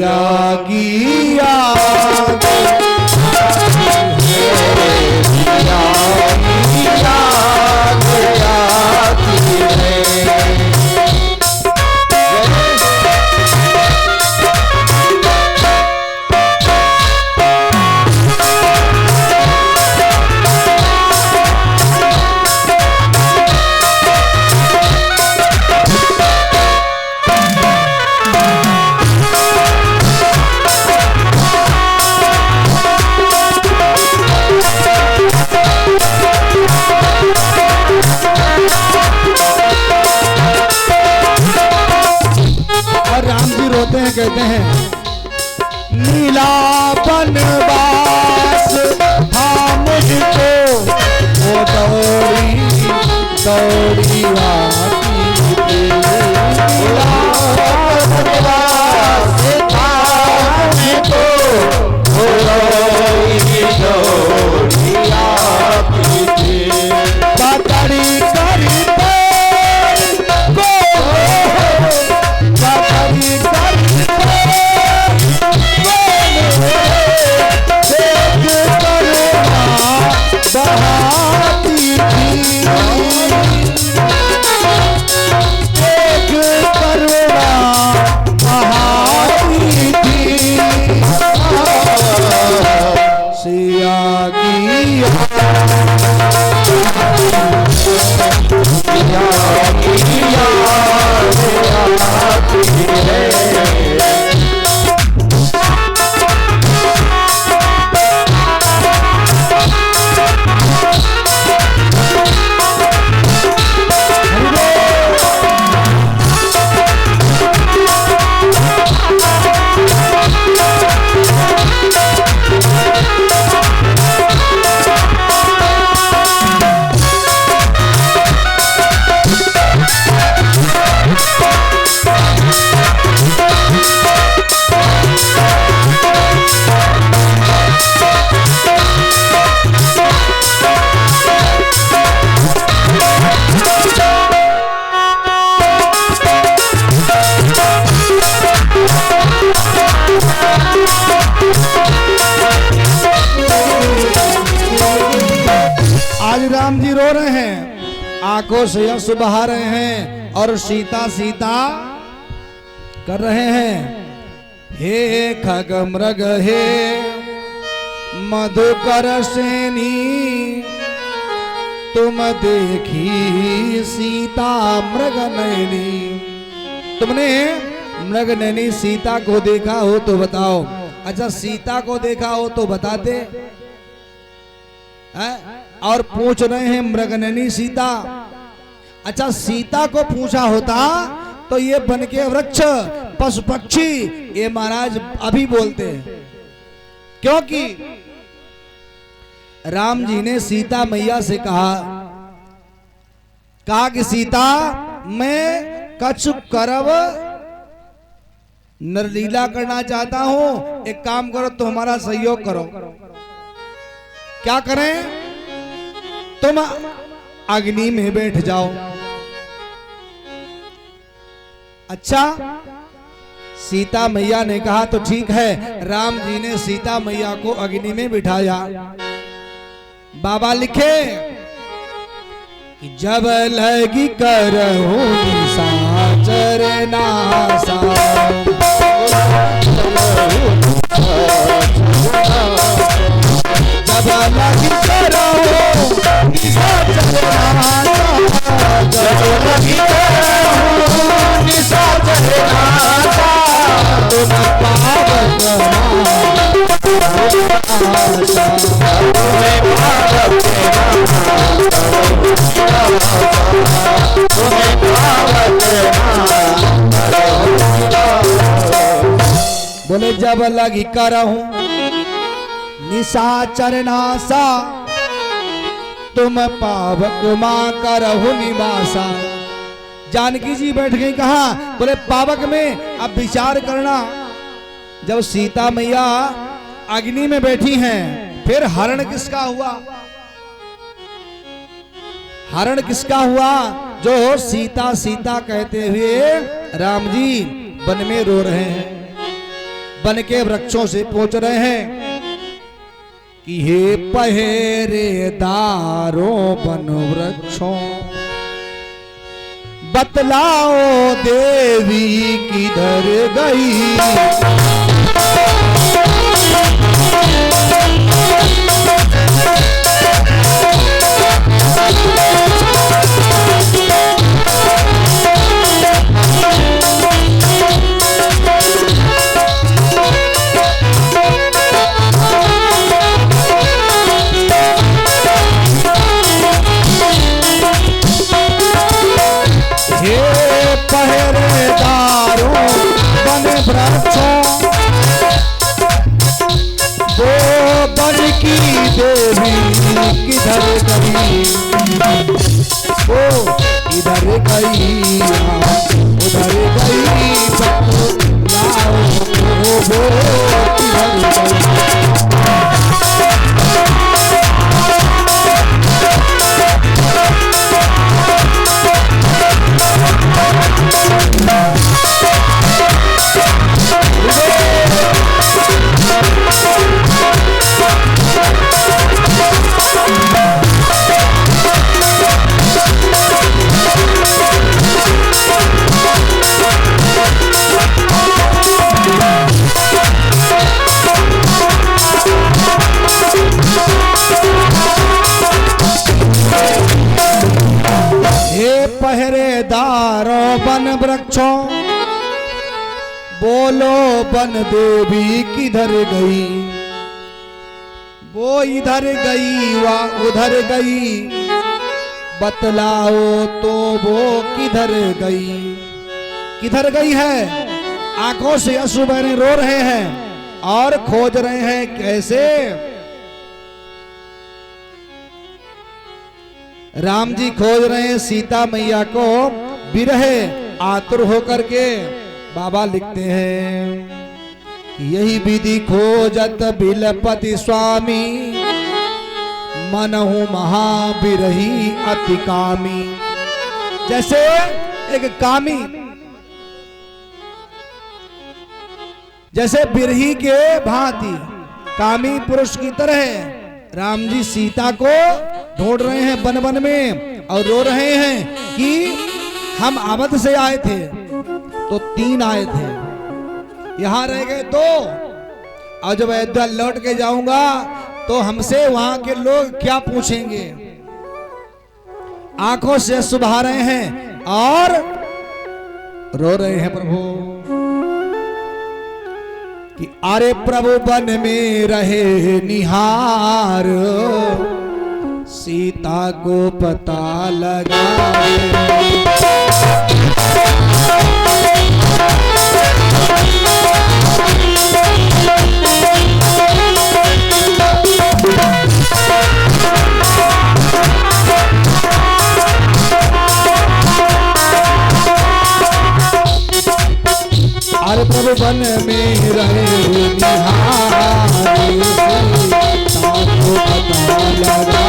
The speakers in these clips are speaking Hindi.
सिया की याद सिया की याद आती है। कहते हैं नीला बनवास था मुझको वो दौड़ी दौड़ी आती नीला बनवास था मुझको वो दौड़ी दौड़ी आती थी पकड़ी करी बहाती थी एक करुणा बहाती थी सिया की याद आती है। राम जी रो रहे हैं, आंखों से यश बहा रहे हैं और सीता सीता कर रहे हैं। हे खग मृग हे मधुकर सेनी तुम देखी सीता मृग नैनी। तुमने मृग नैनी सीता को देखा हो तो बताओ। अच्छा सीता को देखा हो तो बताते है? और पूछ रहे हैं मृगनयनी सीता। अच्छा सीता को पूछा होता तो ये बन के वृक्ष पशु पक्षी ये महाराज अभी बोलते हैं, क्योंकि राम जी ने सीता मैया से कहा कि सीता मैं कछु करव नरलीला करना चाहता हूं, एक काम करो तो हमारा सहयोग करो। क्या करें? तुम अग्नि में बैठ जाओ। अच्छा सीता मैया ने कहा तो ठीक है। राम जी ने सीता मैया को अग्नि में बिठाया। बाबा लिखे कि जब लगी करहूं निशाचर नासा जब लगी करहूं निशाचर नासा जब लगी करहूं निशाचर नासा तुम पावक आशा तुम्हें पावक बोले जब लगी करहूं निशाचर नासा तुम पावक मां करहु निवासा। जानकी जी बैठ गई। कहा? बोले पावक में। अब विचार करना, जब सीता मैया अग्नि में बैठी हैं फिर हरण किसका हुआ? हरण किसका हुआ? जो सीता सीता कहते हुए राम जी वन में रो रहे हैं। बन के वृक्षों से पूछ रहे हैं कि हे पहरेदारों वन वृक्षों, बतलाओ देवी किधर गई। पहरेदारों वन वृक्षों, वो बन की देवी किधर गई, वो इधर गई उधर गई, बतलाओ वो किधर गई। पहरेदारों वन वृक्षों, बोलो वन देवी किधर गई, वो इधर गई वा उधर गई, बतलाओ तो वो किधर गई। किधर गई है? आंखों से आंसू बहने रो रहे हैं और खोज रहे हैं कैसे। राम जी खोज रहे हैं सीता मैया को, विरहे आतुर होकर के बाबा लिखते हैं, यही विधि खोजत बिलपति स्वामी, मनहु महाविरही अति कामी। जैसे एक कामी, जैसे बिरही के भांति कामी पुरुष की तरह राम जी सीता को ढूंढ रहे हैं वन वन में और रो रहे हैं कि हम अवध से आए थे तो 3 आए थे, यहां रह गए 2, और जब अयोध्या लौट के जाऊंगा तो हमसे वहां के लोग क्या पूछेंगे। आंखों से सुबह रहे हैं और रो रहे हैं प्रभु कि अरे प्रभु वन में रहे निहार, सीता को पता लगा। अरे प्रभु वन में रहे निहार, सीता को पता लगा।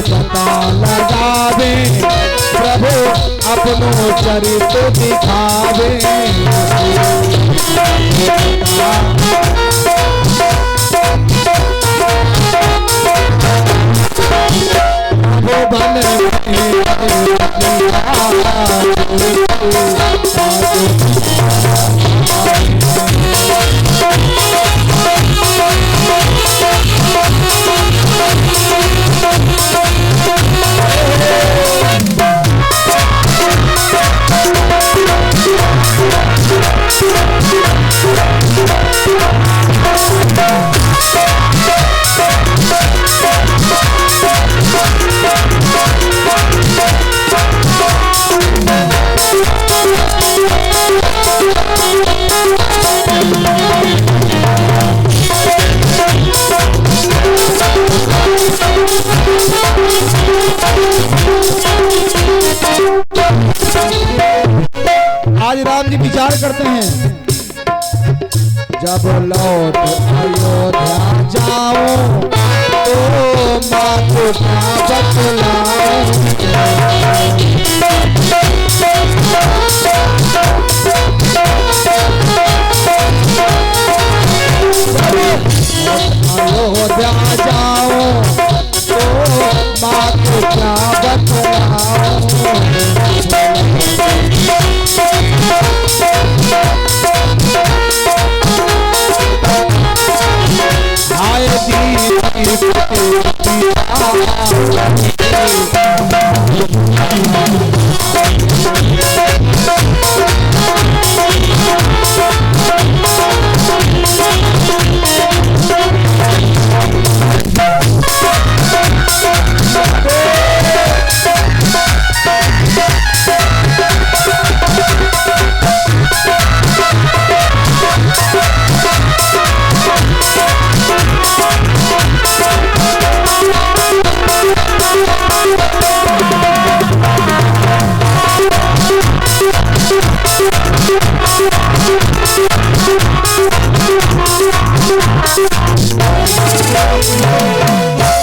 पता लगावे प्रभु अपनों चरित्र दिखावे, वो बन करते हैं, जब लौट अयोध्या जाओ तो माँ को क्या बतलाऊं। अयोध्या जाओ तो माँ को क्या बतलाऊं। आए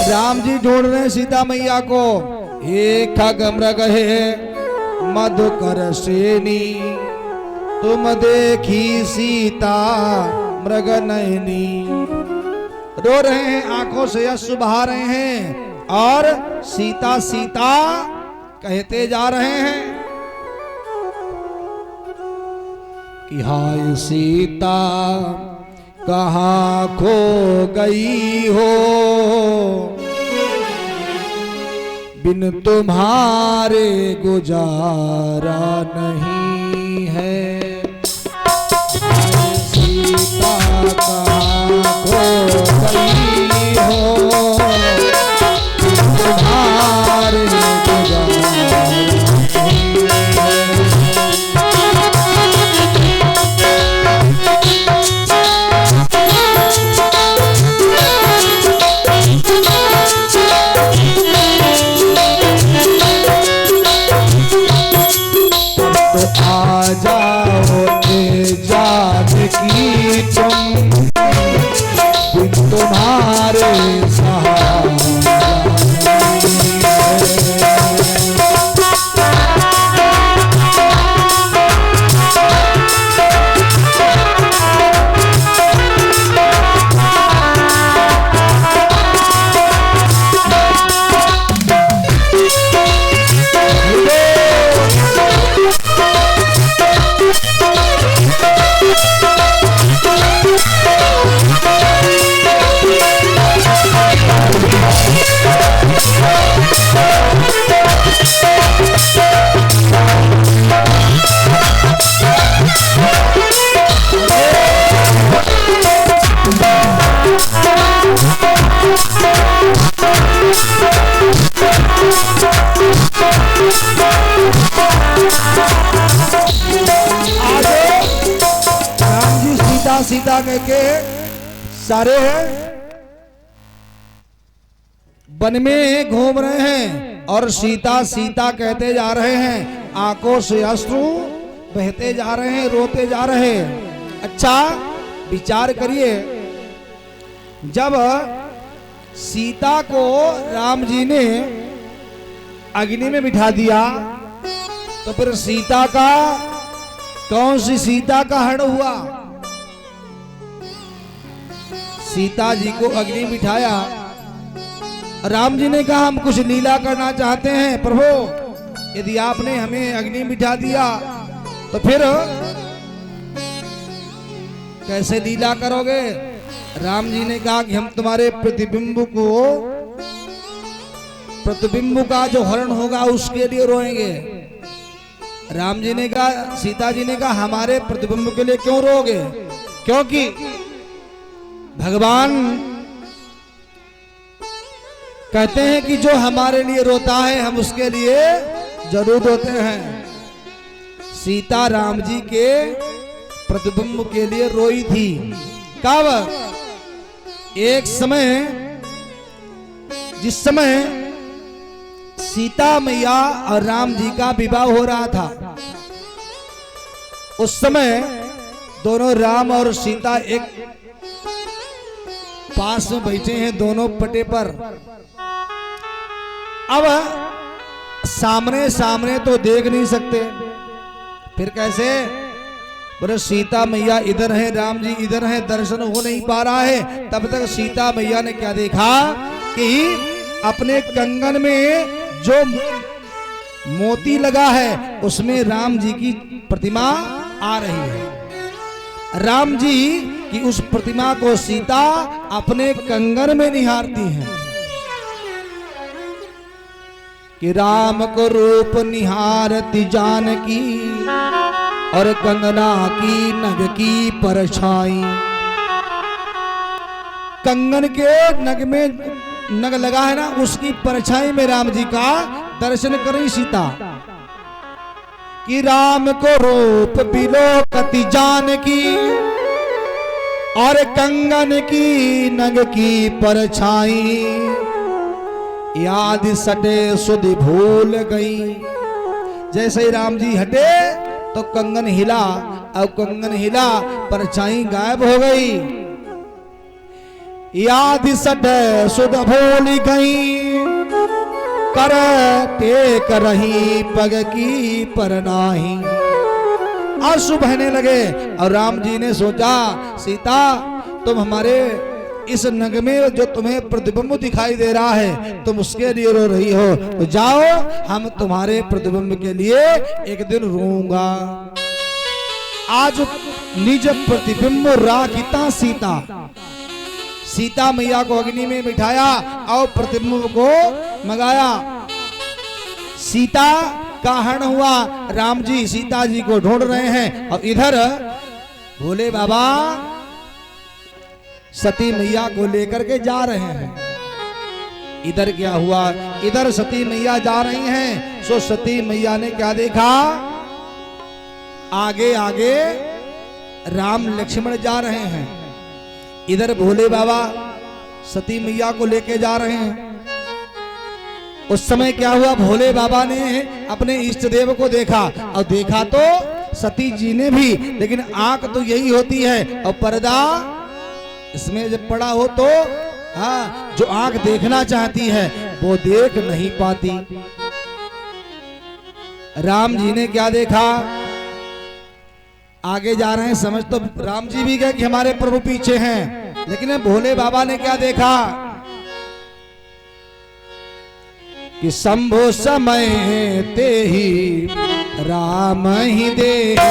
राम जी ढूंढ रहे सीता मैया को। एक खग मृग है मधुकर सेनी, तुम देखी सीता मृग नयनी। रो रहे हैं, आंखों से यश बहा रहे हैं और सीता सीता कहते जा रहे हैं कि हाय सीता कहाँ खो गई हो, बिन तुम्हारे गुजारा नहीं है। सीता कहाँ खो गई हो, बिन तुम्हारे गुजारा नहीं है। आ जाओ जानकी तुम, बिन तुम्हारे सहारा नहीं है। सीता कह के सारे वन में घूम रहे हैं और सीता सीता कहते जा रहे हैं। आंखों से अश्रु बहते जा रहे हैं, रोते जा रहे हैं। अच्छा विचार करिए, जब सीता को राम जी ने अग्नि में बिठा दिया तो फिर सीता का कौन सी सीता का हरण हुआ। सीता जी को अग्नि बिठाया, राम जी ने कहा हम कुछ लीला करना चाहते हैं प्रभु, यदि आपने हमें अग्नि बिठा दिया तो फिर कैसे लीला करोगे। राम जी ने कहा कि हम तुम्हारे प्रतिबिंब का जो हरण होगा उसके लिए रोएंगे। राम जी ने कहा, सीता जी ने कहा हमारे प्रतिबिंब के लिए क्यों रोगे, क्योंकि भगवान कहते हैं कि जो हमारे लिए रोता है हम उसके लिए जरूर रोते हैं। सीता राम जी के प्रतिबिंब के लिए रोई थी। कब? एक समय जिस समय सीता मैया और राम जी का विवाह हो रहा था, उस समय दोनों राम और सीता एक पास में बैठे हैं, दोनों पटे पर। अब सामने सामने तो देख नहीं सकते, फिर कैसे? बोले सीता मैया इधर है, राम जी इधर है, दर्शन हो नहीं पा रहा है। तब तक सीता मैया ने क्या देखा कि अपने कंगन में जो मोती लगा है उसमें राम जी की प्रतिमा आ रही है। राम जी की उस प्रतिमा को सीता अपने कंगन में निहारती हैं कि राम को रूप निहारती जानकी और कंगना की नग की परछाई। कंगन के नग में नग लगा है ना, उसकी परछाई में राम जी का दर्शन करी सीता कि राम को रूप बिलोकति जानकी और कंगन की नग की परछाई। याद सटे सुध भूल गई। जैसे ही राम जी हटे तो कंगन हिला, अब कंगन हिला परछाई गायब हो गई। याद सटे सुध भूल गई, कर टेक रही पग की परनाही। आंसू बहने लगे और राम जी ने सोचा सीता तुम हमारे इस नग में जो तुम्हें प्रतिबिंब दिखाई दे रहा है तुम उसके लिए रो रही हो, तो जाओ हम तुम्हारे प्रतिबिंब के लिए एक दिन रोऊंगा। आज निज प्रतिबिंब राखिता सीता, सीता मैया को अग्नि में बिठाया और प्रतिबिंब को मंगाया। सीता का हरण हुआ, राम जी सीता जी को ढूंढ रहे हैं और इधर भोले बाबा सती मैया को लेकर के जा रहे हैं। इधर क्या हुआ, इधर सती मैया जा रही हैं, सो सती मैया ने क्या देखा, आगे आगे राम लक्ष्मण जा रहे हैं, इधर भोले बाबा सती मैया को लेके जा रहे हैं। उस समय क्या हुआ, भोले बाबा ने अपने इष्ट देव को देखा और देखा तो सती जी ने भी, लेकिन आंख तो यही होती है और पर्दा इसमें जब पड़ा हो तो हाँ, जो आंख देखना चाहती है वो देख नहीं पाती। राम जी ने क्या देखा, आगे जा रहे हैं, समझ तो राम जी भी गए कि हमारे प्रभु पीछे हैं, लेकिन भोले बाबा ने क्या देखा कि शंभु समय ते ही राम ही देगा।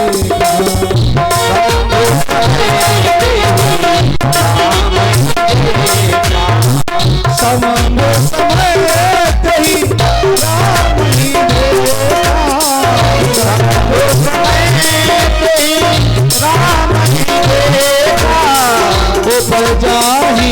शंभु समय ते ही राम ही देगा। शंभु समय ते ही राम ही देगा। वो प्रजा ही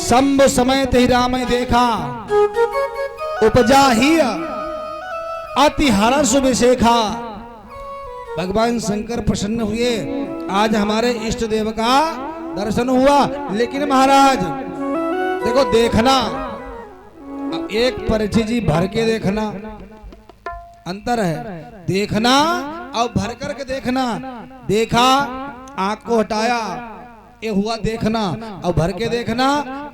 शंभु समय ते राम देखा, उपजा ही अति हर्ष विशेखा। भगवान शंकर प्रसन्न हुए, आज हमारे इष्ट देव का दर्शन हुआ। लेकिन महाराज देखो, देखना एक परिचय जी भर के देखना अंतर है, देखना और भर करके देखना। देखा आंख को हटाया, ये हुआ देखना, और भर के देखना,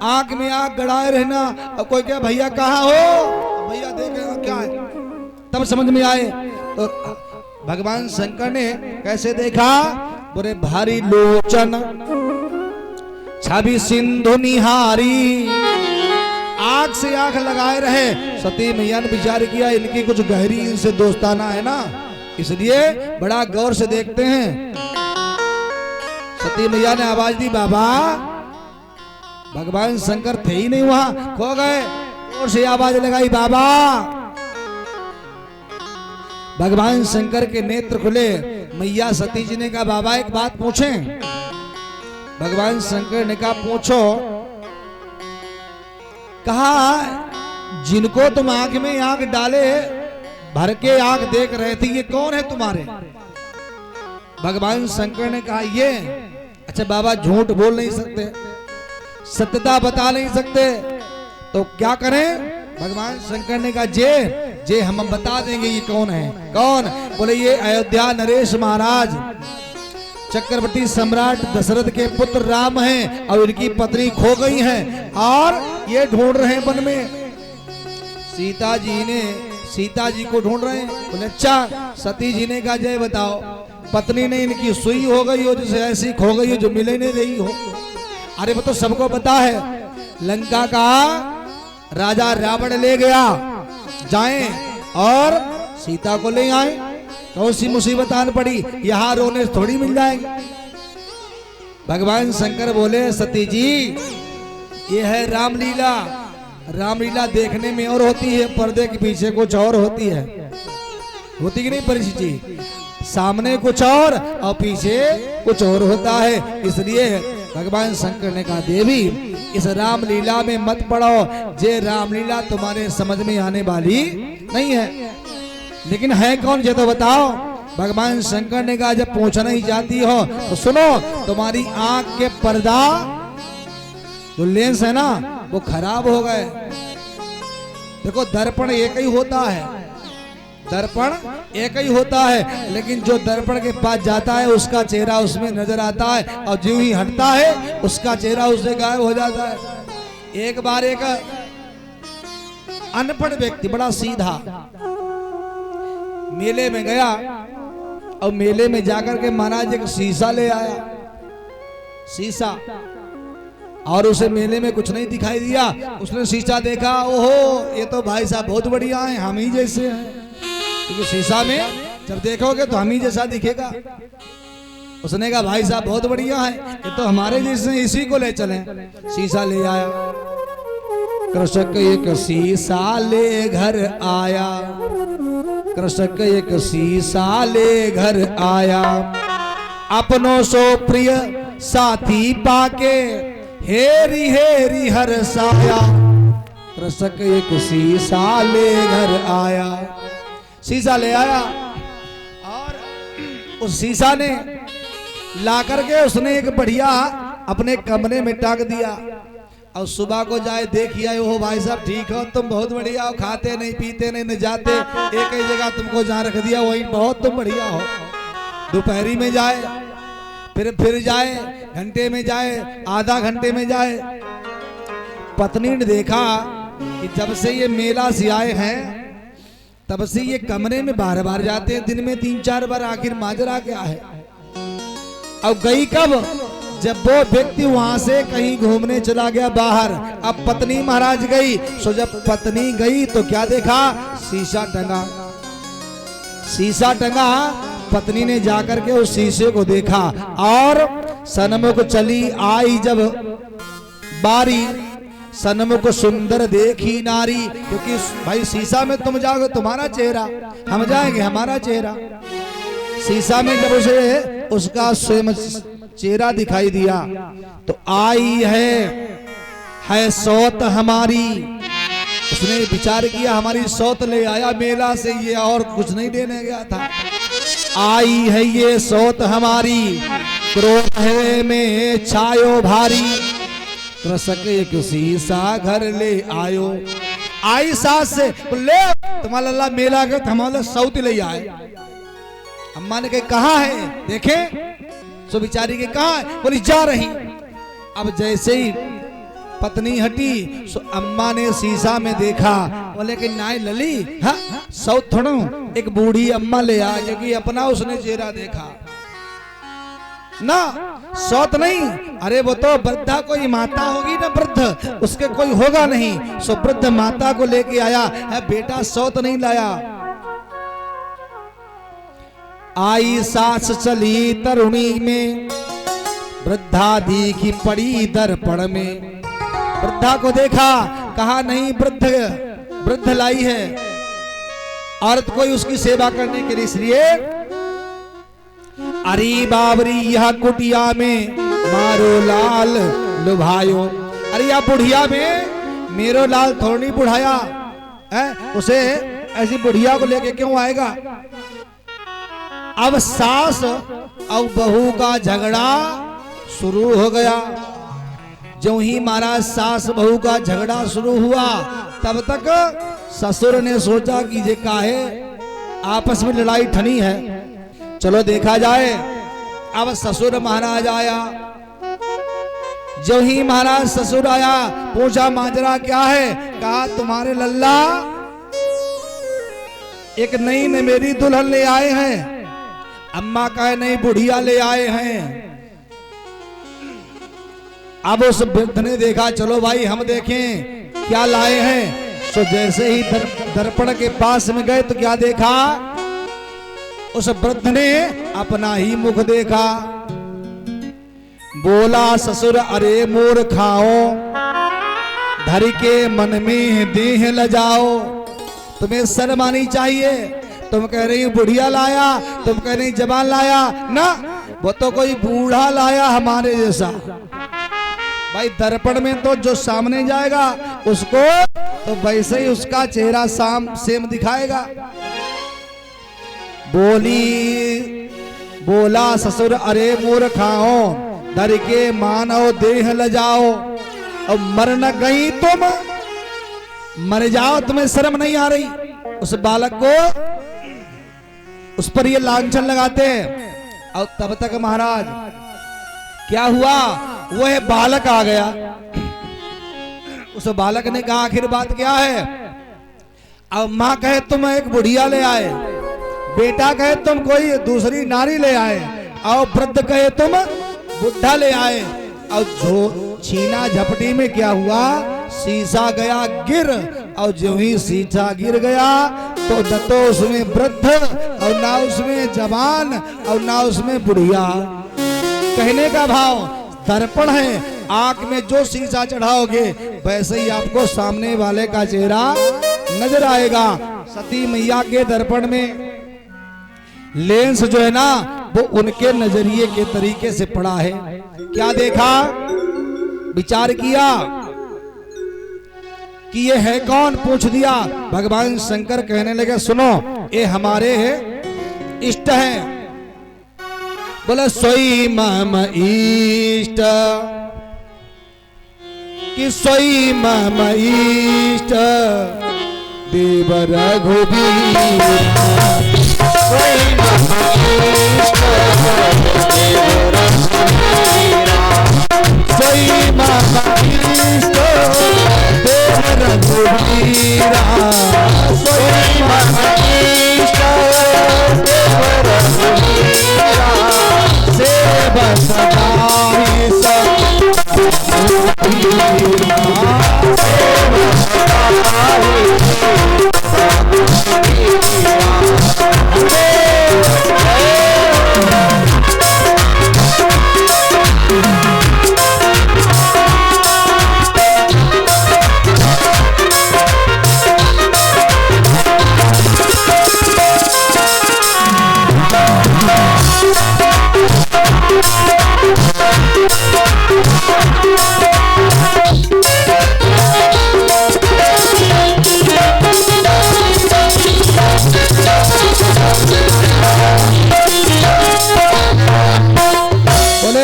आंख में आंख गड़ाए रहना। और कोई क्या भैया कहाँ हो, भैया देखेगा क्या है, तब समझ में आए। तो भगवान शंकर ने कैसे देखा, बोले भारी लोचन छवि सिंधु निहारी। आंख से आंख लगाए रहे। सती मैया ने विचार किया इनकी कुछ गहरी इनसे दोस्ताना है ना, इसलिए बड़ा गौर से देखते हैं। सती मैया ने आवाज दी, बाबा। भगवान शंकर थे ही नहीं वहां, खो गए। और से आवाज लगाई, बाबा। भगवान शंकर के नेत्र खुले। मैया सती जी ने कहा बाबा एक बात पूछें। भगवान शंकर ने कहा पूछो। कहा जिनको तुम आंख में आंख डाले भर के आंख देख रहे थे ये कौन है तुम्हारे? भगवान शंकर ने कहा ये। अच्छा बाबा झूठ बोल नहीं सकते, सत्यता बता नहीं सकते, तो क्या करें? भगवान शंकर ने कहा जे हम बता देंगे ये कौन है। कौन? बोले ये अयोध्या नरेश महाराज चक्रवर्ती सम्राट दशरथ के पुत्र राम हैं और इनकी पत्नी खो गई हैं और ये ढूंढ रहे हैं वन में। सीता जी को ढूंढ रहे हैं। बोले अच्छा। सती जी ने कहा जय बताओ पत्नी ने इनकी सुई हो गई हो, जैसे ऐसी खो गई हो जो मिले नहीं रही हो। अरे वो तो सबको पता है, लंका का राजा रावण ले गया, जाएं और सीता को ले आए। कौन सी मुसीबत आन पड़ी, यहाँ रोने थोड़ी मिल जाएगी। भगवान शंकर बोले सती जी ये है रामलीला। रामलीला देखने में और होती है, पर्दे के पीछे कुछ और होती है। होती कि नहीं परिचित जी? सामने कुछ और पीछे कुछ और होता है। इसलिए भगवान शंकर ने कहा देवी इस रामलीला में मत पड़ो, ये रामलीला तुम्हारे समझ में आने वाली नहीं है। लेकिन है कौन ये तो बताओ। भगवान शंकर ने कहा जब पूछना ही चाहती हो तो सुनो, तुम्हारी आंख के पर्दा जो लेंस है ना वो खराब हो गए। देखो दर्पण एक ही होता है, दर्पण एक ही होता है, लेकिन जो दर्पण के पास जाता है उसका चेहरा उसमें नजर आता है और जो ही हटता है उसका चेहरा उससे गायब हो जाता है। एक बार एक अनपढ़ व्यक्ति बड़ा सीधा मेले में गया और मेले में जाकर के महाराज एक शीशा ले आया, शीशा, और उसे मेले में कुछ नहीं दिखाई दिया। उसने शीशा देखा, ओहो ये तो भाई साहब बहुत बढ़िया हैं, हम ही जैसे हैं, क्योंकि शीशा में जब देखोगे तो हम ही जैसा दिखेगा। उसने कहा भाई साहब बहुत बढ़िया है, ये तो हमारे जैसे, इसी को ले चलें। शीशा ले आया, कृषक एक शीशा ले घर आया, कृषक एक शीशा ले घर आया, अपनों सो प्रिय साथी पाके हेरी हेरी हर साया, कृषक एक शीशा ले घर आया। शीशा ले आया और उस शीशा ने ला करके उसने एक बढ़िया अपने कमरे में टांग दिया और सुबह को जाए देखिए हो भाई साहब ठीक हो, तुम बहुत बढ़िया हो, खाते नहीं पीते नहीं न जाते, एक ही जगह तुमको जहाँ रख दिया वही बहुत तुम बढ़िया हो। दोपहरी में जाए, फिर जाए, घंटे में जाए, आधा घंटे में जाए। पत्नी ने देखा कि जब से ये मेला से आए हैं तब से ये कमरे में बार बार जाते हैं, दिन में 3-4 बार, आखिर माजरा क्या है। अब गई कब? जब वो व्यक्ति वहां से कहीं घूमने चला गया बाहर। अब पत्नी महाराज गई, सो जब पत्नी गई तो क्या देखा? शीशा टंगा, शीशा टंगा। पत्नी ने जाकर के उस शीशे को देखा और सन्मुख चली आई जब बारी, सन्मुख सुंदर देखी नारी, क्योंकि भाई शीशा में तुम जाओगे तुम्हारा चेहरा, हम जाएंगे हमारा चेहरा। शीशा में जब उसे उसका स्वयं चेहरा दिखाई दिया तो आई है सौत हमारी। उसने विचार किया हमारी सौत ले आया मेला से, ये और कुछ नहीं देने गया था। आई है ये सौत हमारी, क्रोध है में छायो भारी, कृषक एक शीशा घर ले आयो। आई सास से ले तुम्हारा लल्ला मेला गए, हमारा सौत ले आए। अम्मा ने कहा है देखे, सो बिचारी के कहा है, बोली जा रही। अब जैसे ही पत्नी हटी सो अम्मा ने शीशा में देखा, बोले कि नाई लली हाँ सौत थोड़ा, एक बूढ़ी अम्मा ले आ, क्योंकि अपना उसने चेहरा देखा ना, सौत नहीं। अरे वो तो वृद्धा कोई माता होगी ना, वृद्ध उसके कोई होगा नहीं, सो वृद्ध माता को लेके आया है, बेटा सौत नहीं लाया। आई सास चली तरुणी में, वृद्धा दिखी पड़ी दर्पण में। वृद्धा को देखा, कहा नहीं वृद्ध लाई है औरत कोई उसकी सेवा करने के लिए, इसलिए अरे बाबरी यह कुटिया में मारो लाल लुभायो। अरे या बुढ़िया में मेरो लाल थोड़ी नहीं बुढ़ाया है, उसे ऐसी बुढ़िया को लेके क्यों आएगा। अब सास और बहू का झगड़ा शुरू हो गया। जो ही महाराज सास बहू का झगड़ा शुरू हुआ, तब तक ससुर ने सोचा कि ये काहे आपस में लड़ाई ठनी है, चलो देखा जाए। अब ससुर महाराज आया। जो ही महाराज ससुर आया, पूछा माजरा क्या है। कहा तुम्हारे लल्ला एक नई ने मेरी दुल्हन ले आए हैं। अम्मा कहे नहीं बुढ़िया ले आए हैं। अब उस वृद्ध ने देखा, चलो भाई हम देखें क्या लाए हैं। तो जैसे ही दर्पण के पास में गए तो क्या देखा, उस वृद्ध ने अपना ही मुख देखा। बोला ससुर अरे मोर खाओ, धर के मन में देह लजाओ। तुम्हें शर्म आनी चाहिए। तुम कह रही बुढ़िया लाया, तुम कह रही जवान लाया ना, वो तो कोई बूढ़ा लाया हमारे जैसा। भाई दर्पण में तो जो सामने जाएगा उसको तो वैसे ही उसका चेहरा सेम दिखाएगा। बोला ससुर अरे मोर खाओ, धर के मानो देह लजाओ। और मर न गई तुम, मर जाओ, तुम्हें शर्म नहीं आ रही। उस बालक को उस पर ये लांछन लगाते हैं। और तब तक महाराज क्या हुआ, वह बालक आ गया। उस बालक ने कहा आखिर बात क्या है। अब माँ कहे तुम एक बुढ़िया ले आए, बेटा कहे तुम कोई दूसरी नारी ले आए, और वृद्ध कहे तुम बुढ़ा ले आए। और जो छीना झपटी में क्या हुआ, शीशा गया गिर। और जो ही शीशा गिर गया तो न तो उसमें वृद्ध और ना उसमें जवान और ना उसमें बुढ़िया। कहने का भाव दर्पण है, आंख में जो शीशा चढ़ाओगे वैसे ही आपको सामने वाले का चेहरा नजर आएगा। सती मैया के दर्पण में लेंस जो है ना, वो उनके नजरिए के तरीके से पड़ा है। क्या देखा, विचार किया कि ये है कौन, पूछ दिया। भगवान शंकर कहने लगे सुनो ये हमारे इष्ट हैं। बोले सोई मम इष्ट, कि सोई मम इष्ट देव रघुबीर। सोई मम इष्ट देव रघुबीर, सोई मम इष्ट देव रघुबीर, सोई मम इष्ट देव रघुबीर। सेवा सदाई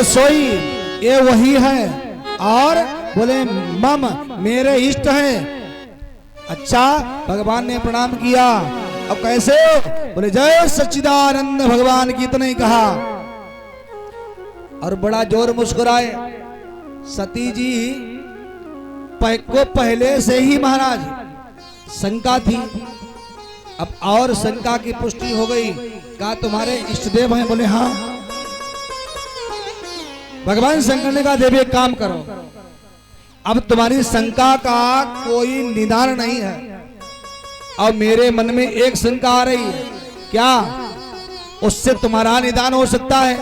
सोई ये वही है, और बोले मम मेरे इष्ट हैं। अच्छा भगवान ने प्रणाम किया। अब कैसे, बोले जय सच्चिदानंद भगवान की, इतना ही कहा और बड़ा जोर मुस्कुराए। सती जी को पहले से ही महाराज शंका थी, अब और शंका की पुष्टि हो गई। कहा तुम्हारे इष्ट देव हैं, बोले हाँ। भगवान शंकर ने कहा देवी एक काम करो, अब तुम्हारी शंका का कोई निदान नहीं है, और मेरे मन में एक शंका आ रही है, क्या उससे तुम्हारा निदान हो सकता है?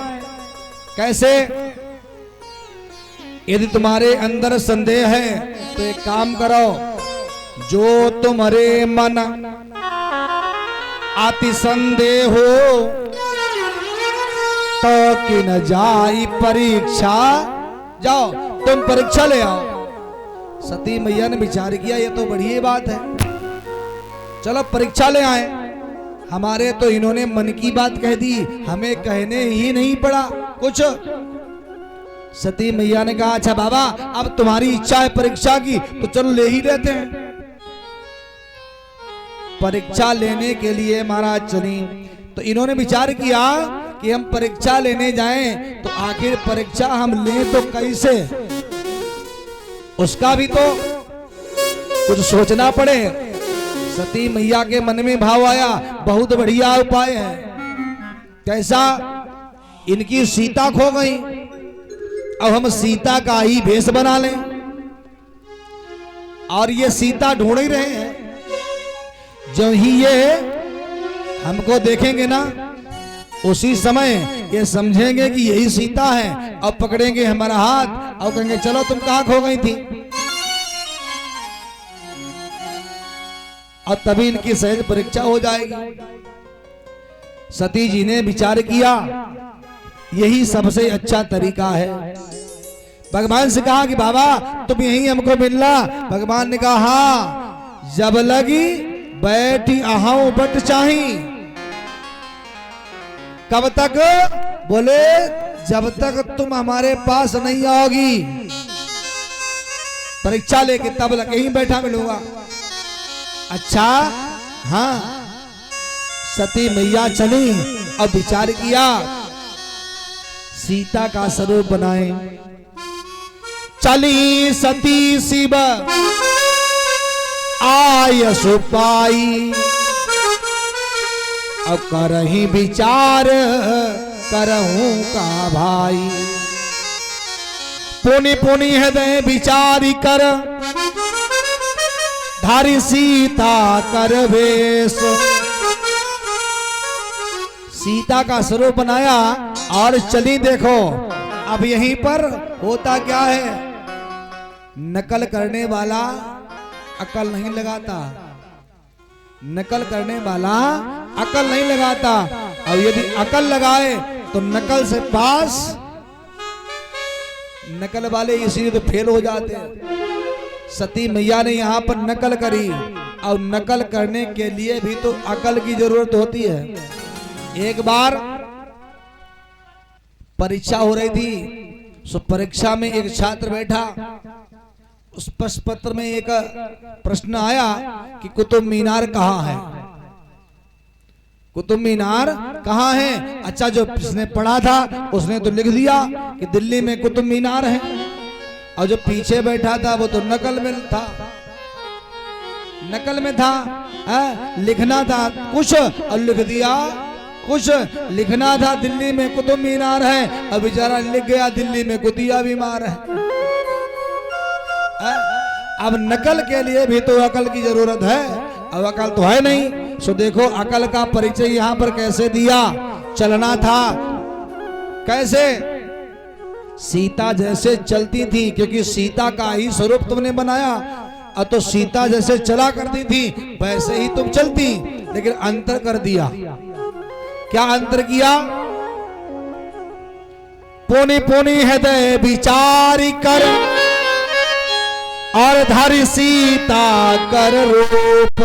कैसे? यदि तुम्हारे अंदर संदेह है तो एक काम करो, जो तुम्हारे मन अति संदेह हो तो कि न जाई परीक्षा, जाओ तुम परीक्षा ले आओ। सती मैया ने विचार किया ये तो बढ़िया बात है, चलो परीक्षा ले आए। हमारे तो इन्होंने मन की बात कह दी, हमें कहने ही नहीं पड़ा कुछ। सती मैया ने कहा अच्छा बाबा अब तुम्हारी इच्छा है परीक्षा की तो चलो ले ही लेते हैं। परीक्षा लेने के लिए महाराज चली। तो इन्होंने विचार किया कि हम परीक्षा लेने जाएं तो आखिर परीक्षा हम लें तो कैसे, उसका भी तो कुछ सोचना पड़े। सती मैया के मन में भाव आया बहुत बढ़िया उपाय है। कैसा? इनकी सीता खो गई, अब हम सीता का ही भेष बना लें और ये सीता ढूंढ ही रहे हैं। जब ही ये हमको देखेंगे ना उसी समय ये समझेंगे कि यही सीता है और पकड़ेंगे हमारा हाथ और कहेंगे चलो तुम कहां खो गई थी। और तभी इनकी सहज परीक्षा हो जाएगी। सती जी ने विचार किया यही सबसे अच्छा तरीका है। भगवान से कहा कि बाबा तुम यही हमको मिलना। भगवान ने कहा हाँ, जब लगी बैठी आहाऊ बट चाही। कब तक? बोले जब तक तुम हमारे पास नहीं आओगी परीक्षा लेके तब लग यहीं बैठा मिलूंगा। अच्छा हाँ। सती मैया चली और विचार किया सीता का स्वरूप बनाए। चली सती शिव आय सुपाई, अब करही विचार करहूं का भाई। पुनि पुनि हृदय विचारी कर धारी सीता कर वेश। सीता का स्वरूप बनाया और चली। देखो अब यहीं पर होता क्या है, नकल करने वाला अकल नहीं लगाता, नकल करने वाला अकल नहीं लगाता। और यदि अकल लगाए तो नकल से पास, नकल वाले इसीलिए तो फेल हो जाते हैं। सती मैया ने यहाँ पर नकल करी और नकल करने के लिए भी तो अकल की जरूरत होती है। एक बार परीक्षा हो रही थी, सो परीक्षा में एक छात्र बैठा, उस प्रश्न पत्र में एक प्रश्न आया कि कुतुब मीनार कहाँ है, कुतुब मीनार कहाँ है। अच्छा जो जिसने पढ़ा था उसने तो लिख दिया कि दिल्ली में कुतुब मीनार है, और जो पीछे बैठा था वो तो नकल में था, नकल में था। लिखना था कुछ और लिख दिया कुछ। लिखना था दिल्ली में कुतुब मीनार है और बेचारा लिख गया दिल्ली में कुतिया बीमार है। अब नकल के लिए भी तो अकल की जरूरत है, अब अकल तो है नहीं। सो देखो अकल का परिचय यहाँ पर कैसे दिया। चलना था कैसे, सीता जैसे चलती थी, क्योंकि सीता का ही स्वरूप तुमने बनाया, और तो सीता जैसे चला करती थी वैसे ही तुम चलती, लेकिन अंतर कर दिया। क्या अंतर किया? पुनि पुनि हृदय विचारी कर और धारी सीता कर रूप।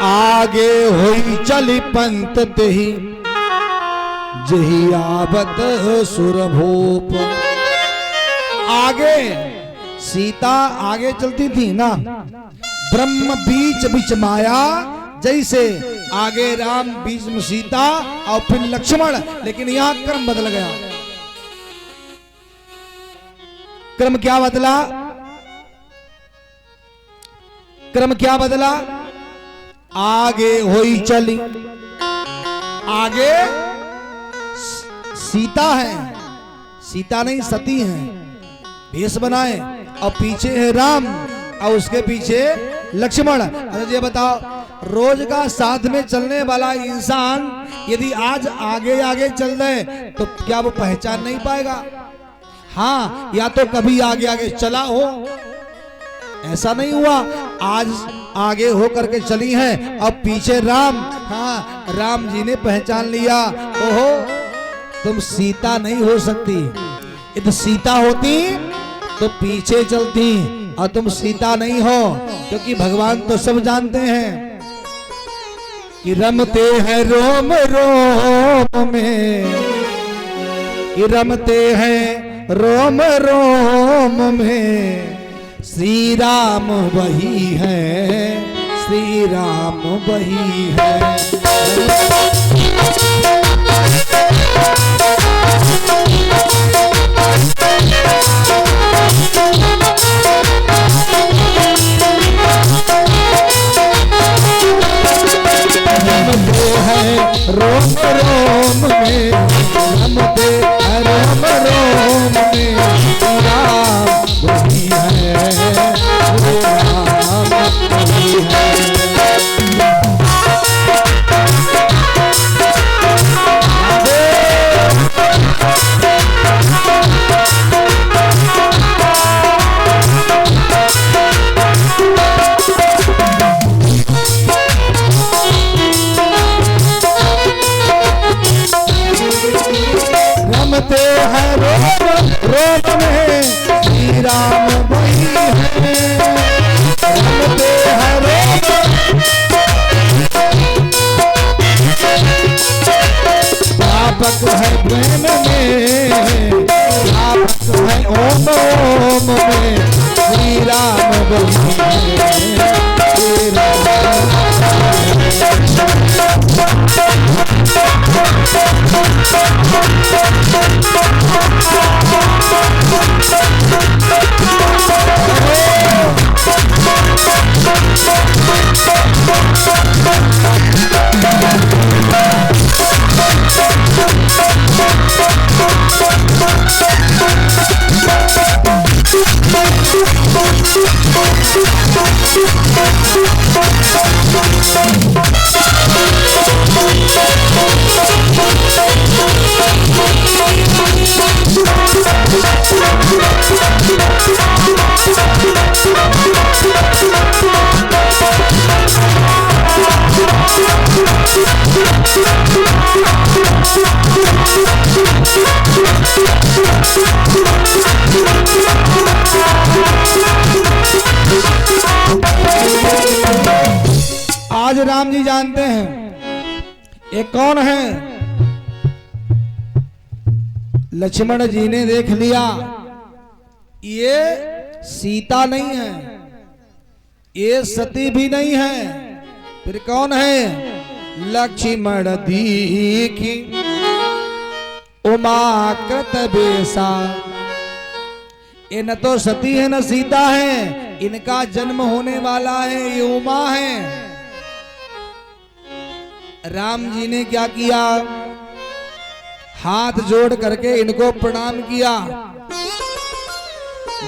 आगे हुई चली पंत तेहि जही आवत सुरभूप। आगे सीता आगे चलती थी ना, ब्रह्म बीच बीच माया, जैसे आगे राम बीच में सीता और फिर लक्ष्मण। लेकिन यहां क्रम बदल गया। क्रम क्या बदला? क्रम क्या बदला? आगे होई चली, आगे सीता है, सीता नहीं सती है, भेष बनाए, और पीछे है राम और उसके पीछे लक्ष्मण। अच्छा ये बताओ, रोज का साथ में चलने वाला इंसान यदि आज आगे आगे चल रहे तो क्या वो पहचान नहीं पाएगा? हाँ, या तो कभी आगे आगे चला हो, ऐसा नहीं हुआ। आज आगे हो करके चली हैं, अब पीछे राम। हाँ, राम जी ने पहचान लिया, ओहो तुम सीता नहीं हो सकती, यदि सीता होती तो पीछे चलती, और तुम सीता नहीं हो, क्योंकि भगवान तो सब जानते हैं कि रमते हैं रोम रोम में, कि रमते हैं रोम रोम में, श्री राम वही है, श्री राम वही है। रमते हैं रोम रोम में, रमते हैं रोम रोम में, राम वही है, राम वही है। रमते हैं रोम रोम में, श्री राम वही है, रमते हैं रोम। व्यापक है प्रेम में, व्यापक है ओम ओम में, श्री राम वही है, श्री राम। आज राम जी जानते हैं ये कौन है। लक्ष्मण जी ने देख लिया ये सीता नहीं है, ये सती भी नहीं है, फिर कौन है। लक्ष्मण दीखी उमा कृत बेसा, ये न तो सती है न सीता है, इनका जन्म होने वाला है, ये उमा है। राम जी ने क्या किया, हाथ जोड़ करके इनको प्रणाम किया।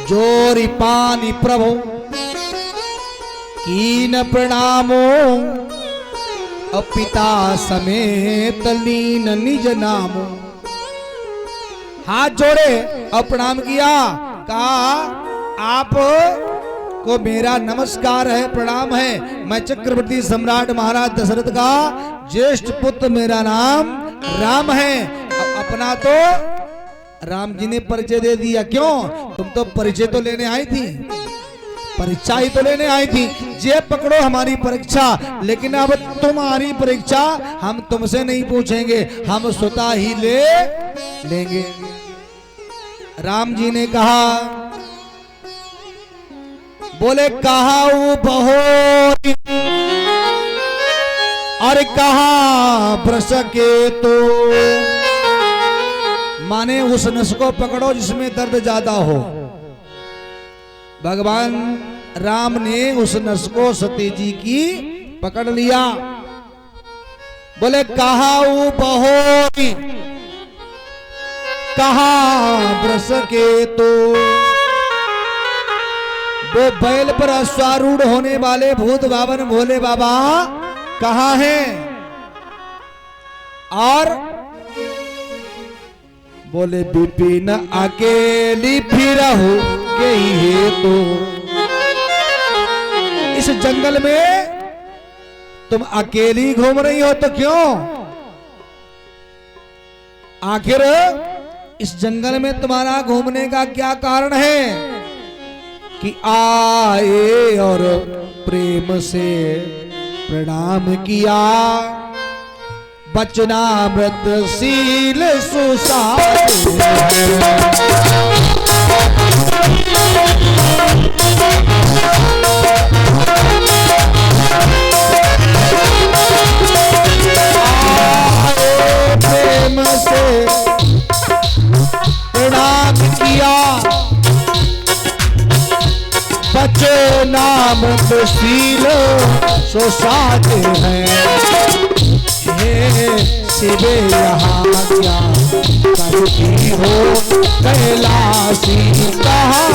जोरी पानी प्रभु कीन प्रणामो, पिता समेत लीन निज नामो। हाथ जोड़े और प्रणाम किया, कहा आप को मेरा नमस्कार है, प्रणाम है। मैं चक्रवर्ती सम्राट महाराज दशरथ का ज्येष्ठ पुत्र, मेरा नाम राम है। अब अपना तो राम जी ने परिचय दे दिया। क्यों? तुम तो परिचय तो लेने आई थी, परीक्षा ही तो लेने आई थी। जे पकड़ो हमारी परीक्षा, लेकिन अब तुम्हारी परीक्षा हम तुमसे नहीं पूछेंगे, हम स्वतः ही लेंगे। राम जी ने कहा, बोले कहा बहो और कहा ब्रसके तो, माने उस नस को पकड़ो जिसमें दर्द ज्यादा हो। भगवान राम ने उस नस को सती जी की पकड़ लिया। बोले कहा बहो कहा ब्रसके तो, वो बैल पर अश्वारूढ़ होने वाले भूत बावन भोले बाबा कहाँ हैं? और बोले विपिन अकेली फिरहु गई है तो। इस जंगल में तुम अकेली घूम रही हो तो क्यों? आखिर इस जंगल में तुम्हारा घूमने का क्या कारण है कि आए और प्रेम से प्रणाम किया, वचनामृत शील सुसार। प्रेम से प्रणाम किया, वचनामृत शील सुसाते हैं। शिवे यहाँ क्या करती हो, कैलाशी कहाँ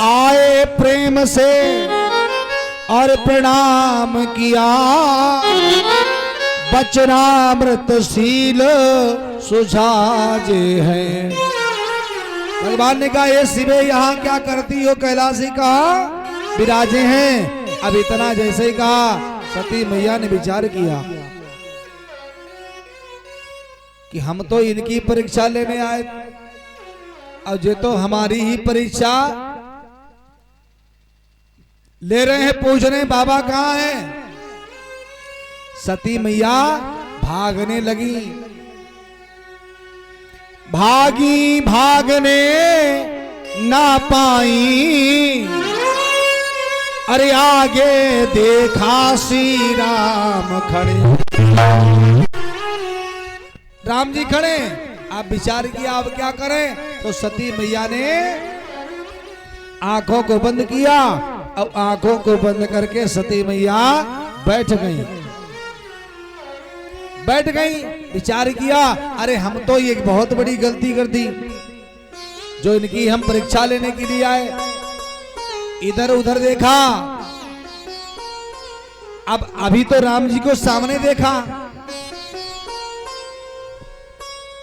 आए प्रेम से और प्रणाम किया, वचनामृत शील सुझाजे हैं। भगवान ने कहा ये शिवे यहाँ क्या करती हो, कैलाशी कहा विराजे हैं। अब इतना जैसे ही कहा सती मैया ने विचार किया कि हम तो इनकी परीक्षा लेने आए और ये तो हमारी ही परीक्षा ले रहे हैं, पूछ रहे हैं बाबा कहाँ है। सती मैया भागने लगी, भागी भागने ना पाई, अरे आगे देखा श्री राम खड़े। राम जी खड़े, आप विचार किया अब क्या करें। तो सती मैया ने आंखों को बंद किया और आंखों को बंद करके सती मैया बैठ गई। विचार किया अरे हम तो ये बहुत बड़ी गलती कर दी, जो इनकी हम परीक्षा लेने के लिए आए। इधर उधर देखा, अब अभी तो राम जी को सामने देखा,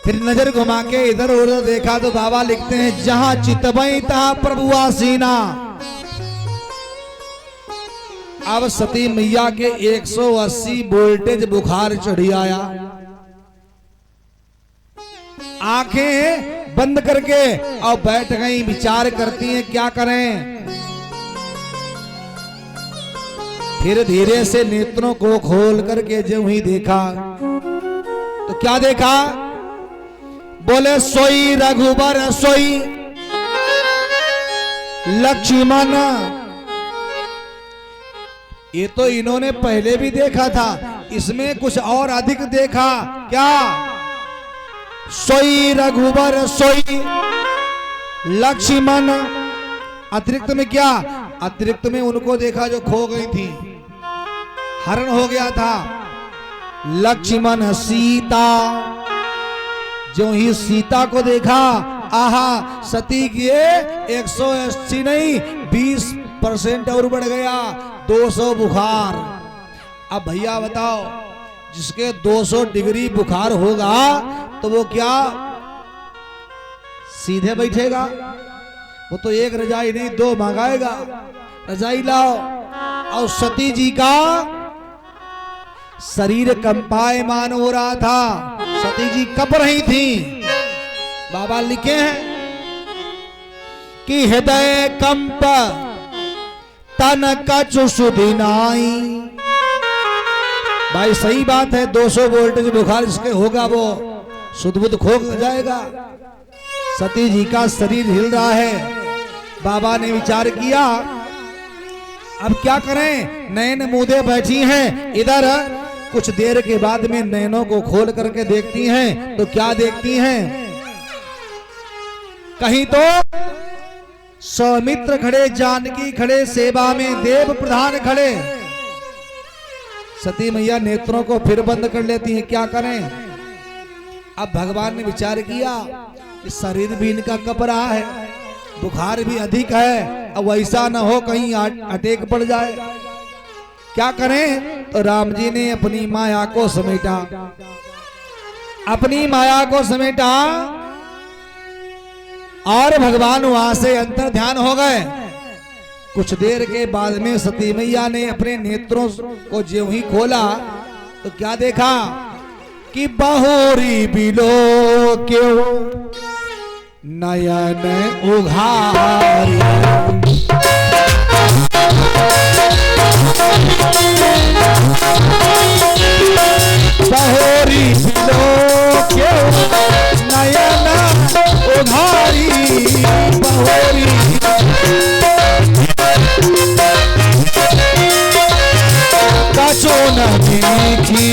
फिर नजर घुमा के इधर उधर देखा तो बाबा लिखते हैं जहां चितवई तहां प्रभु आसीना। अब सती मैया के 180 वोल्टेज बुखार चढ़ी आया, आंखें बंद करके और बैठ गई, विचार करती हैं क्या करें। फिर धीरे से नेत्रों को खोल करके जो ही देखा तो क्या देखा, बोले सोई रघुबर सोई लक्ष्मण। ये तो इन्होंने पहले भी देखा था, इसमें कुछ और अधिक देखा। क्या, सोई रघुबर सोई लक्ष्मण। अतिरिक्त में क्या, अतिरिक्त में उनको देखा जो खो गई थी, हरण हो गया था। लक्ष्मण सीता, जो ही सीता को देखा, आहा सती की 180 नहीं 20% और बढ़ गया, 200 बुखार। अब भैया बताओ, जिसके 200 डिग्री बुखार होगा तो वो क्या सीधे बैठेगा? वो तो एक रजाई नहीं 2 मंगाएगा, रजाई लाओ। और सती जी का शरीर कंपायमान हो रहा था, सती जी कप रही थी। बाबा लिखे हैं कि हृदय कंप तन कछु सुधिनाई। भाई सही बात है, 200 वोल्टेज बुखार जिसके होगा वो सुध बुध खो जाएगा। सती जी का शरीर हिल रहा है। बाबा ने विचार किया अब क्या करें, नयन मूदे बैठी हैं, इधर कुछ देर के बाद में नैनों को खोल करके देखती हैं तो क्या देखती हैं, कहीं तो सौमित्र खड़े, जानकी खड़े, सेवा में देव प्रधान खड़े। सती मैया नेत्रों को फिर बंद कर लेती हैं, क्या करें। अब भगवान ने विचार किया कि शरीर भी इनका कप रहा है, बुखार भी अधिक है, अब ऐसा न हो कहीं अटैक पड़ जाए, क्या करें। तो राम जी ने अपनी माया को समेटा, अपनी माया को समेटा और भगवान वहां से अंतर ध्यान हो गए। कुछ देर के बाद में सती मैया ने अपने नेत्रों को ज्यों ही खोला तो क्या देखा कि बहुरी बिलो क्यों नयन उघारी, बहुरी बिलो क्यों नयन उघारी, बहुरी कचो न देखी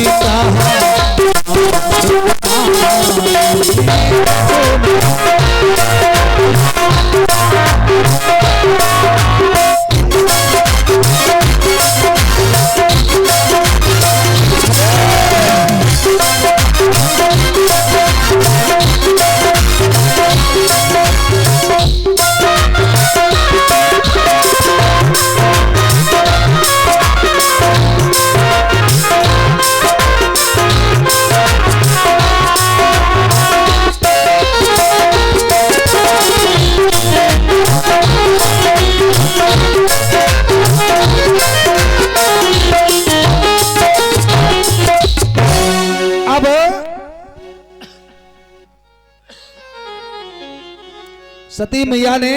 सती मैया ने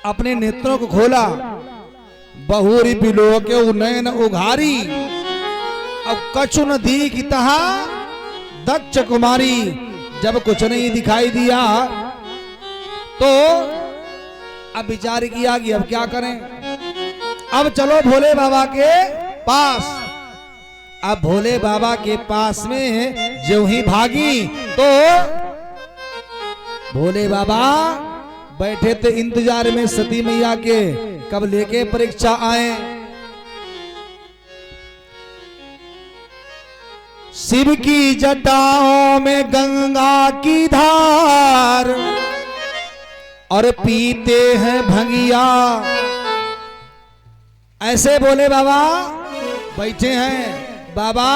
अपने नेत्रों को खोला, बहुरी बिलो के नयन उघारी, अब कछु न दीखता दक्ष कुमारी। जब कुछ नहीं दिखाई दिया तो अब विचार किया कि अब क्या करें, अब चलो भोले बाबा के पास। अब भोले बाबा के पास में जो ही भागी तो भोले बाबा बैठे थे इंतजार में सती मैया के, कब लेके परीक्षा आए। शिव की जटाओं में गंगा की धार और पीते हैं भंगिया। ऐसे भोले बाबा बैठे हैं, बाबा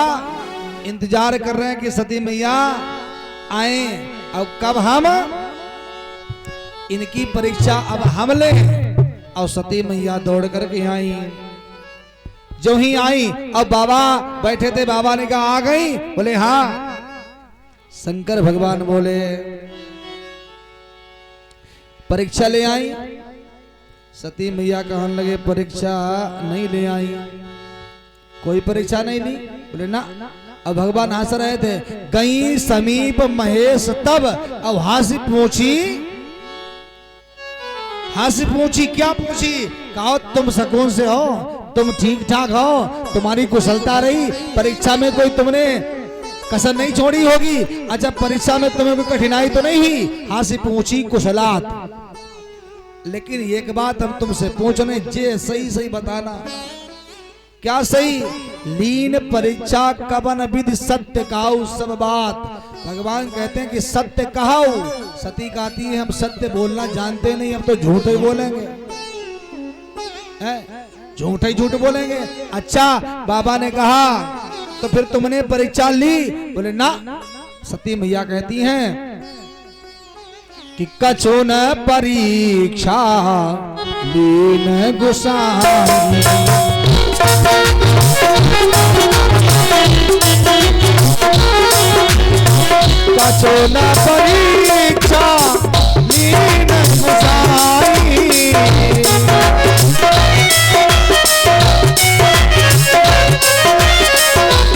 इंतजार कर रहे हैं कि सती मैया आए, अब कब हम इनकी परीक्षा अब हम ले। और सती मैया दौड़ करके आई, जो ही आई अब बाबा बैठे थे, बाबा ने कहा आ गई, बोले हाँ। शंकर भगवान बोले परीक्षा ले आई। सती मैया कहने लगे परीक्षा नहीं ले आई, कोई परीक्षा नहीं ली। बोले ना। अब भगवान हंस रहे थे, गई समीप महेश तब, अब हंसी पूछी, हंसी पूछी, क्या पूछी, कहो तुम सकून से हो, तुम ठीक ठाक हो, तुम्हारी कुशलता रही, परीक्षा में कोई तुमने कसर नहीं छोड़ी होगी। अच्छा परीक्षा में तुम्हें कोई कठिनाई तो नहीं हुई, हंसी पूछी कुशलात। लेकिन एक बात हम तुमसे पूछने, जे सही सही बताना, क्या सही। लीन परीक्षा कबन विधि सत्य काऊ सब बात। भगवान कहते हैं कि सत्य कहाऊ। सती कहती है हम सत्य बोलना जानते नहीं, हम तो झूठ ही बोलेंगे, झूठ ही झूठ बोलेंगे। अच्छा बाबा ने कहा तो फिर तुमने परीक्षा ली? बोले ना। सती मैया कहती हैं कि कछु न परीक्षा लीन गुसाई, कछु न परीक्षा लीन गुसाई,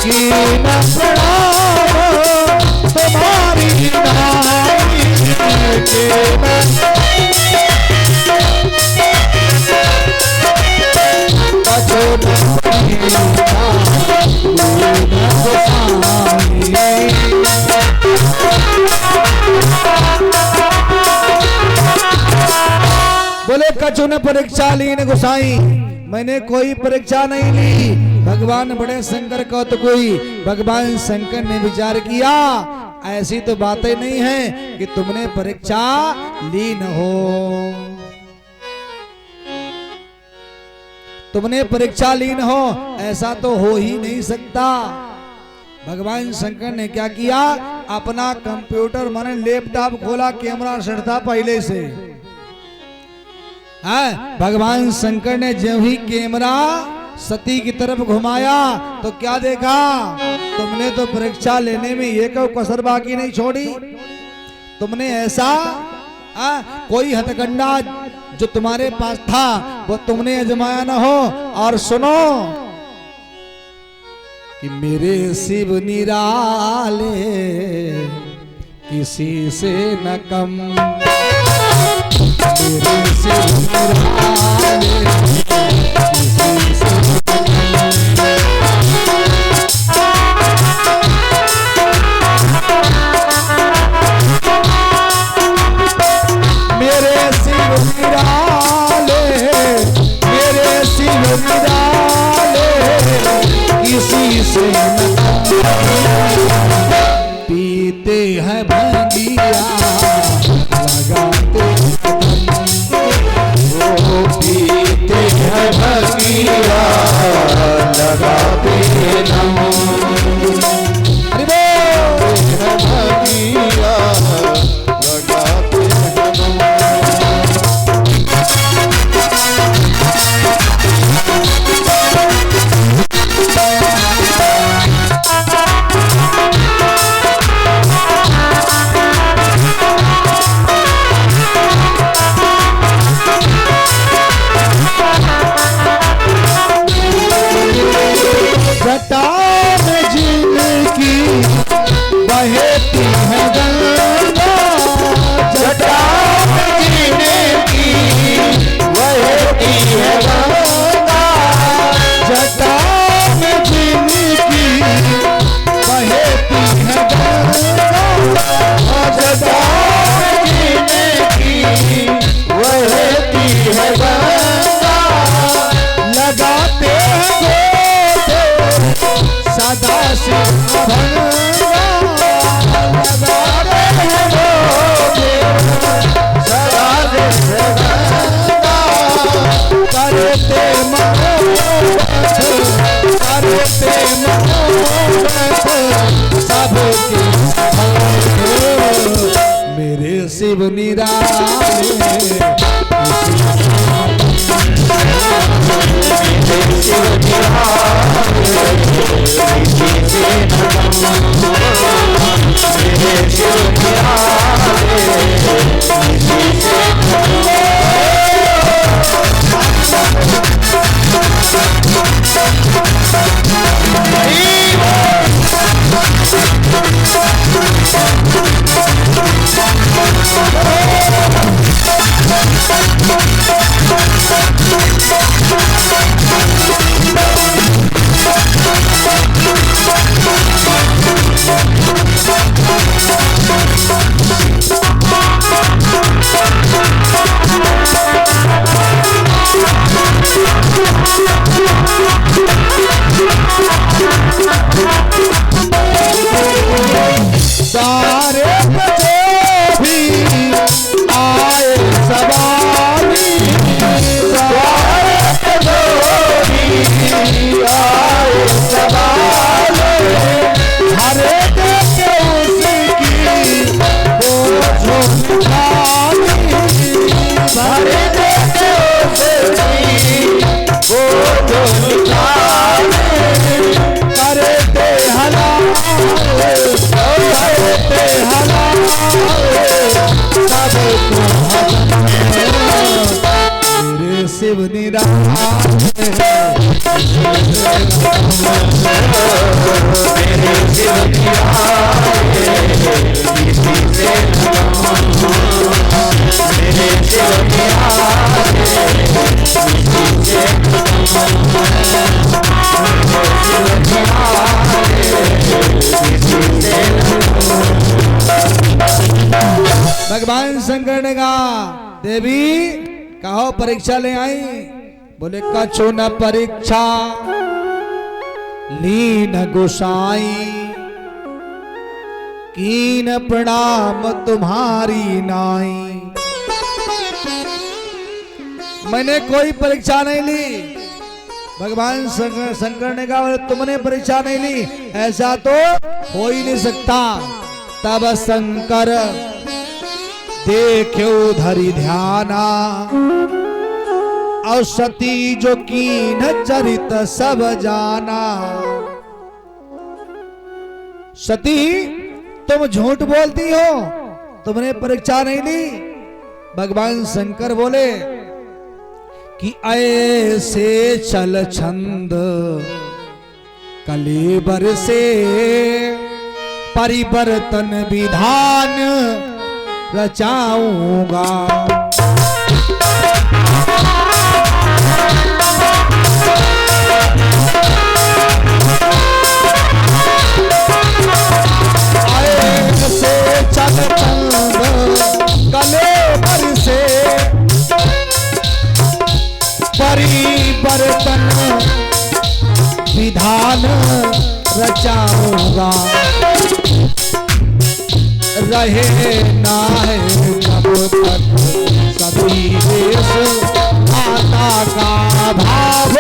कीन प्रणाम तुम्हारी नाई, कछु न परीक्षा कछु न परीक्षा लीन गोसाई, मैंने कोई परीक्षा नहीं ली। भगवान बड़े शंकर का तो कोई, भगवान शंकर ने विचार किया ऐसी तो बातें नहीं है कि तुमने परीक्षा ली न हो, तुमने परीक्षा ली न हो, ऐसा तो हो ही नहीं सकता। भगवान शंकर ने क्या किया, अपना कंप्यूटर माने लैपटॉप खोला, कैमरा सेट था पहले से। भगवान शंकर ने जब ही कैमरा सती की तरफ घुमाया तो क्या देखा, तुमने तो परीक्षा लेने में ये कसर बाकी नहीं छोड़ी। तुमने ऐसा कोई हथकंडा जो तुम्हारे पास था वो तुमने आजमाया न हो। और सुनो कि मेरे शिव निराले किसी से न कम, मेरे शिव निराले किसी से मेरे शिव निराले, मेरे शिव निराले किसी से न पीते हैं भंगिया लगाते वो पीते हैं भंगिया लगाते नम, भंगिया लगाते जटा में जिनकी बहती है गंगा, जटा में जिनकी बहती है गंगा, जटा में जिनकी बहती है गंगा, जटा में जिनकी बहती है गंगा, लगाते हैं सदा से भंगा, लगाते हैं सदा से भंगा, करते मनोरथ, करते मनोरथ सबके मेरे शिव निराले सारे बच्चे भी आए सवारी, सारे बच्चे भी आए सवारी, हरे देखे उसकी वो झोंकानी, हरे देखे उसकी वो झोंकानी, करते हलाल करते हलाल सबको मेरे शिव निराले, मेरे शिव निराले किसी से मेरे शिव निराले किसी से भगवान शंकर ने कहा देवी कहो परीक्षा ले आई। बोले कछु न परीक्षा लीन गोसाई, कीन प्रणाम तुम्हारी नाई। मैंने कोई परीक्षा नहीं ली। भगवान शंकर ने कहा तुमने परीक्षा नहीं ली, ऐसा तो हो ही नहीं सकता। तब शंकर देखो धरि ध्याना, और सती जो कीन चरित सब जाना। सती तुम झूठ बोलती हो, तुमने परीक्षा नहीं ली। भगवान शंकर बोले कि ऐसे चल छंद कलेबर से, परिवर्तन विधान रचाऊंगा। ऐसे चल छंद कलेबर से, परिवर्तन विधान रचाऊंगा। रहे ना है कब तक सभी देश माता का भाव।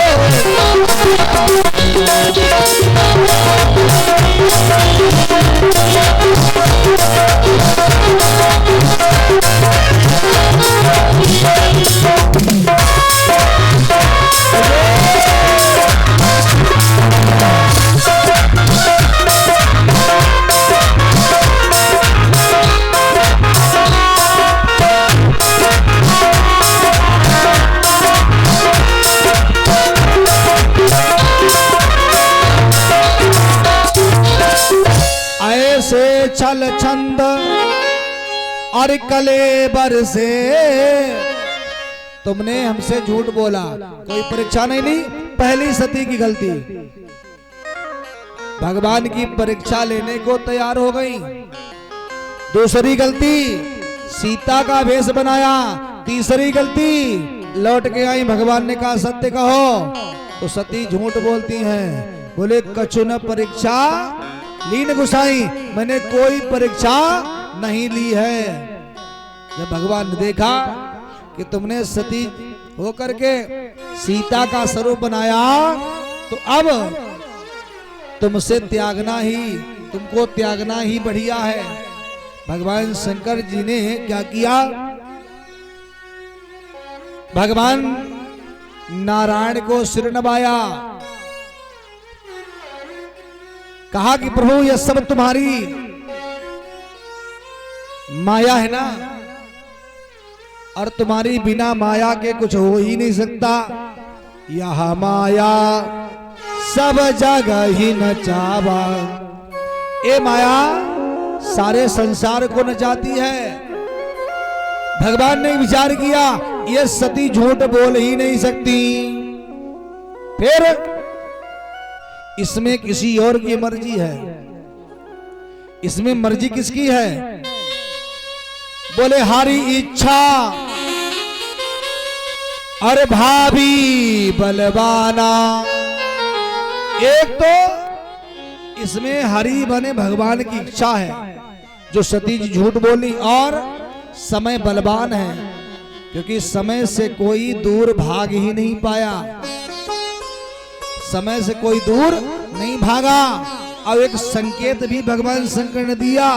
ऐसे छल छंद और कलेबर से, तुमने हमसे झूठ बोला, कोई परीक्षा नहीं ली। पहली सती की गलती, भगवान की परीक्षा लेने को तैयार हो गई। दूसरी गलती, सीता का वेश बनाया। तीसरी गलती, लौट के आई, भगवान ने कहा सत्य कहो, तो सती झूठ बोलती हैं। बोले कछु न परीक्षा लीन गुसाई, मैंने कोई परीक्षा नहीं ली है। जब भगवान ने देखा कि तुमने सती होकर के सीता का स्वरूप बनाया, तो अब तुमसे त्यागना ही, तुमको त्यागना ही बढ़िया है। भगवान शंकर जी ने क्या किया, भगवान नारायण को सिर नवाया, कहा कि प्रभु यह सब तुम्हारी माया है ना, और तुम्हारी बिना माया के कुछ हो ही नहीं सकता। यह माया सब जगह ही नचावा, ये माया सारे संसार को नचाती है। भगवान ने विचार किया ये सती झूठ बोल ही नहीं सकती, फिर इसमें किसी और की मर्जी है। इसमें मर्जी किसकी है? बोले हारी इच्छा अरे भाभी बलवाना। एक तो इसमें हरि बने भगवान की इच्छा है, जो सती जी झूठ बोली, और समय बलवान है, क्योंकि समय से कोई दूर भाग ही नहीं पाया। समय से कोई दूर नहीं भागा। और एक संकेत भी भगवान शंकर ने दिया,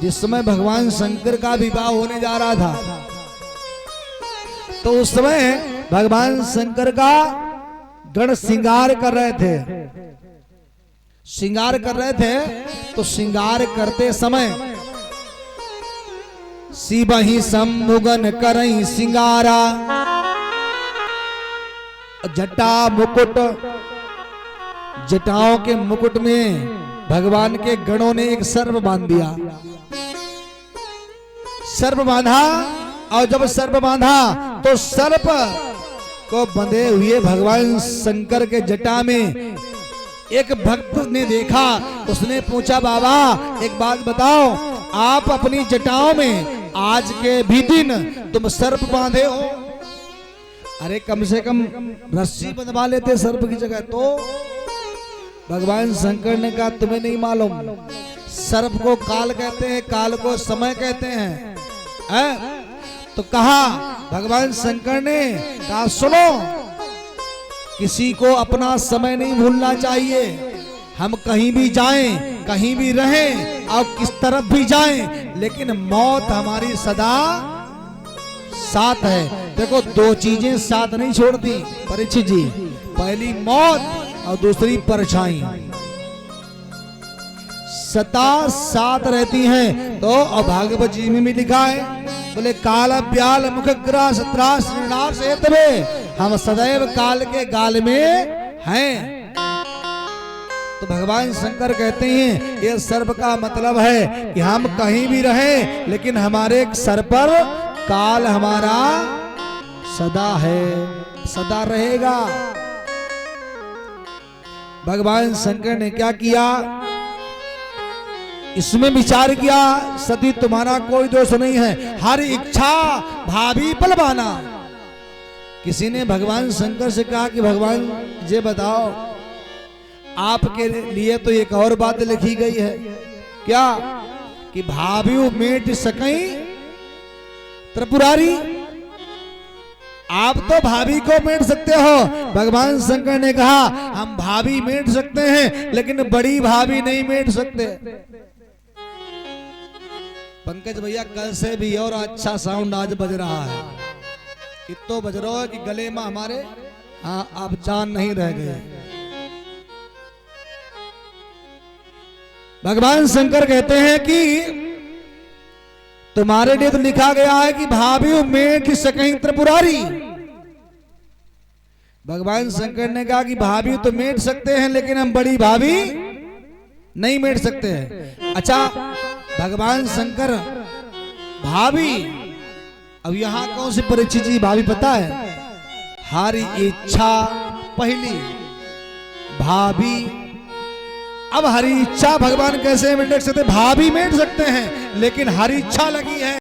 जिस समय भगवान शंकर का विवाह होने जा रहा था, तो उस समय भगवान शंकर का गण श्रृंगार कर रहे थे। श्रृंगार कर रहे थे तो श्रृंगार करते समय शिवहि सम्मुगन करई श्रृंगारा, जटा मुकुट, जटाओं के मुकुट में भगवान के गणों ने एक सर्प बांध दिया। सर्प बांधा, और जब सर्प बांधा तो सर्प को बंधे हुए भगवान शंकर के जटा में एक भक्त ने देखा। उसने पूछा बाबा एक बात बताओ, आप अपनी जटाओं में आज के भी दिन तुम सर्प बांधे हो? अरे कम से कम रस्सी बंधवा लेते सर्प की जगह। तो भगवान शंकर ने कहा तुम्हें नहीं मालूम, सर्प को काल कहते हैं, काल को समय कहते हैं, तो कहा भगवान शंकर ने कहा सुनो, किसी को अपना समय नहीं भूलना चाहिए। हम कहीं भी जाएं, कहीं भी रहें और किस तरफ भी जाएं, लेकिन मौत हमारी सदा साथ है। देखो दो चीजें साथ नहीं छोड़ती परीक्षित जी, पहली मौत और दूसरी परछाई, सदा साथ रहती हैं। तो और भागवत जी में भी लिखा है, बोले काल ब्याल मुख ग्रास त्रास नृणास एतबे, हम सदैव काल के गाल में हैं। तो भगवान शंकर कहते हैं ये सर्प का मतलब है कि हम कहीं भी रहें, लेकिन हमारे सर पर काल हमारा सदा है, सदा रहेगा। भगवान शंकर ने क्या किया, इसमें विचार किया, सती तुम्हारा कोई दोष नहीं है, हर इच्छा भाभी पलवाना। किसी ने भगवान शंकर से कहा कि भगवान ये बताओ, आपके लिए तो एक और बात लिखी गई है, क्या कि भाभी मेट सकई त्रिपुरारी, आप तो भाभी को मेट सकते हो। भगवान शंकर ने कहा हम भाभी मेट सकते हैं, लेकिन बड़ी भाभी नहीं मेट सकते। पंकज भैया कल से भी और अच्छा साउंड आज बज रहा है, इतना बज रहा है कि गले में हमारे हाँ आप जान नहीं रह गए। भगवान शंकर कहते हैं कि तुम्हारे लिए तो लिखा गया है कि भाभी मेट सकहीं त्रिपुरारी। भगवान शंकर ने कहा कि भाभी तो मेट सकते हैं, लेकिन हम बड़ी भाभी नहीं मेट सकते हैं। अच्छा भगवान शंकर भाभी, अब यहां कौन सी परीक्षित जी भाभी पता है, हरी इच्छा पहली भाभी। अब हरी इच्छा भगवान कैसे मेट सकते, भाभी मेट सकते हैं, लेकिन हरी इच्छा लगी है